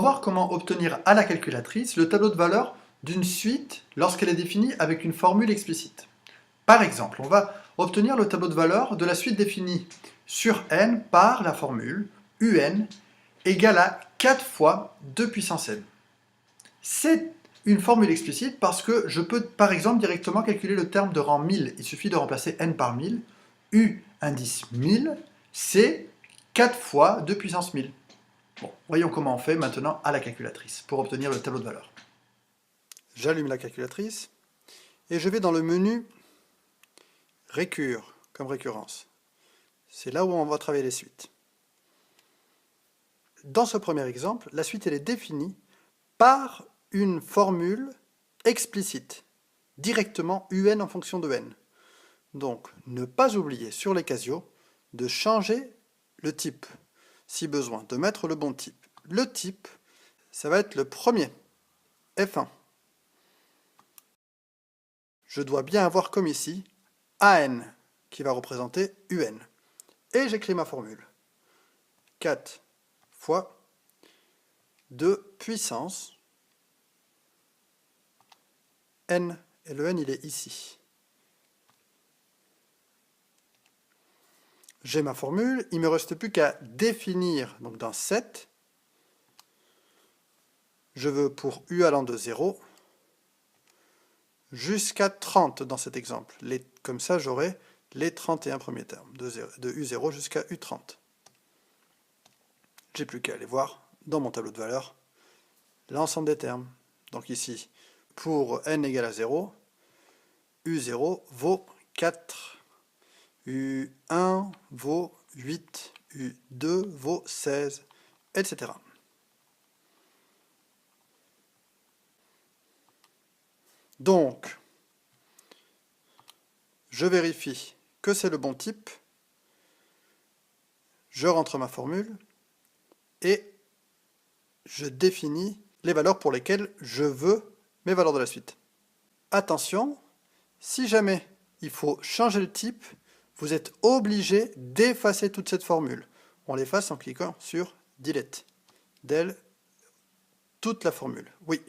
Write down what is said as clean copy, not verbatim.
voir comment obtenir à la calculatrice le tableau de valeur d'une suite lorsqu'elle est définie avec une formule explicite. Par exemple, on va obtenir le tableau de valeur de la suite définie sur n par la formule un égale à 4 fois 2 puissance n. C'est une formule explicite parce que je peux par exemple directement calculer le terme de rang 1000. Il suffit de remplacer n par 1000. U indice 1000, c'est 4 fois 2 puissance 1000. Bon, voyons comment on fait maintenant à la calculatrice pour obtenir le tableau de valeur. J'allume la calculatrice et je vais dans le menu Récure, comme récurrence. C'est là où on va travailler les suites. Dans ce premier exemple, la suite elle est définie par une formule explicite, directement un en fonction de n. Donc, ne pas oublier sur les Casio de changer le type, si besoin, de mettre le bon type. Le type, ça va être le premier, F1. Je dois bien avoir comme ici, AN, qui va représenter UN. Et j'écris ma formule. 4 fois 2 puissance n, et le n il est ici. J'ai ma formule, il ne me reste plus qu'à définir, donc dans 7, je veux pour u allant de 0 jusqu'à 30 dans cet exemple. Comme ça, j'aurai les 31 premiers termes, de U0 jusqu'à U30. J'ai plus qu'à aller voir dans mon tableau de valeur l'ensemble des termes. Donc ici, pour n égale à 0, U0 vaut 4, U1 vaut 8, U2 vaut 16, etc. Donc, je vérifie que c'est le bon type, je rentre ma formule, et je définis les valeurs pour lesquelles je veux mes valeurs de la suite. Attention, si jamais il faut changer le type, vous êtes obligé d'effacer toute cette formule. On l'efface en cliquant sur Delete. Del, toute la formule. Oui.